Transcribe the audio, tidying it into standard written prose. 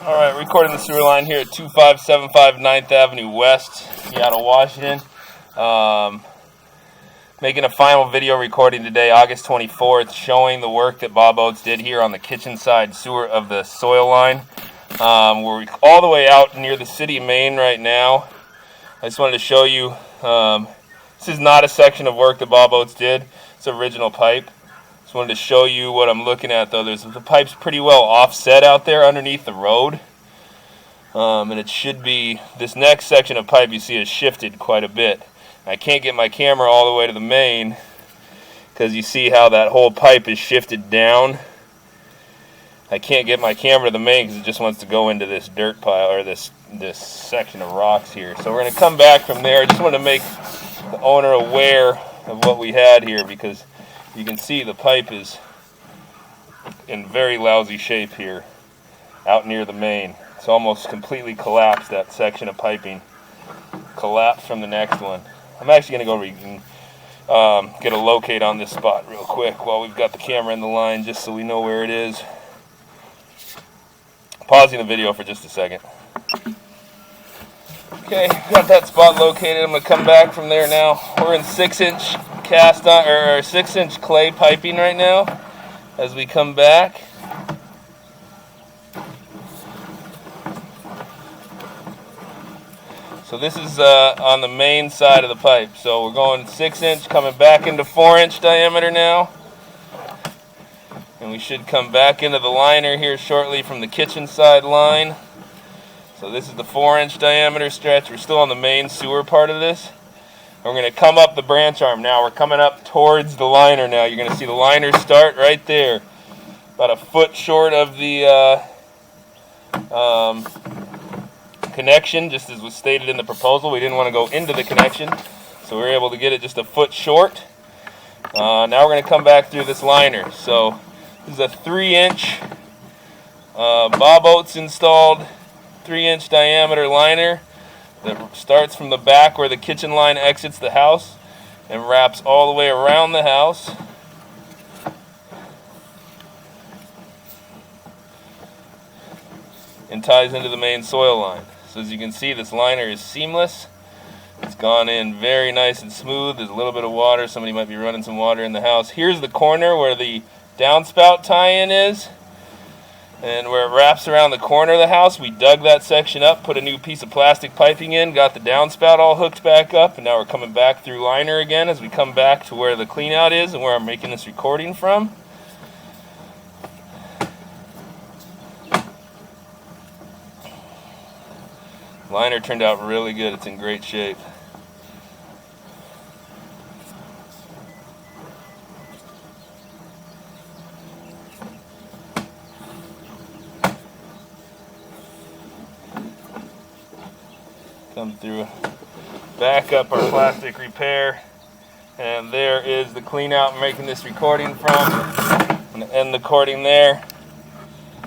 Alright, recording the sewer line here at 2575 9th Avenue West, Seattle, Washington. Making a final video recording today, August 24th, showing the work that Bob Oates did here on the kitchen side sewer of the soil line. We're all the way out near the city of Maine right now. I just wanted to show you, this is not a section of work that Bob Oates did, it's original pipe. Just wanted to show you what I'm looking at though. The pipe's pretty well offset out there underneath the road. And it should be, this next section of pipe you see is shifted quite a bit. I can't get my camera all the way to the main because you see how that whole pipe is shifted down. I can't get my camera to the main because it just wants to go into this dirt pile or this section of rocks here. So we're going to come back from there. I just want to make the owner aware of what we had here because you can see the pipe is in very lousy shape here out near the main. It's almost completely collapsed, that section of piping. Collapsed from the next one. I'm actually going to go get a locate on this spot real quick while we've got the camera in the line just so we know where it is. Pausing the video for just a second. Okay, got that spot located. I'm going to come back from there now. We're in 6-inch cast on, or 6-inch clay piping right now as we come back. So this is on the main side of the pipe. So we're going 6-inch, coming back into 4-inch diameter now. And we should come back into the liner here shortly from the kitchen side line. So this is the 4-inch diameter stretch. We're still on the main sewer part of this. We're going to come up the branch arm now. We're coming up towards the liner now. You're going to see the liner start right there. About a foot short of the connection, just as was stated in the proposal. We didn't want to go into the connection, so we were able to get it just a foot short. Now we're going to come back through this liner. So this is a 3-inch Bob Oates installed 3-inch diameter liner that starts from the back where the kitchen line exits the house and wraps all the way around the house. And ties into the main soil line. So as you can see, this liner is seamless. It's gone in very nice and smooth. There's a little bit of water. Somebody might be running some water in the house. Here's the corner where the downspout tie-in is. And where it wraps around the corner of the house, we dug that section up, put a new piece of plastic piping in, got the downspout all hooked back up, and now we're coming back through liner again as we come back to where the cleanout is and where I'm making this recording from. Liner turned out really good. It's in great shape. Come through, back up our plastic repair, and there is the clean out I'm making this recording from. I'm going to end the recording there.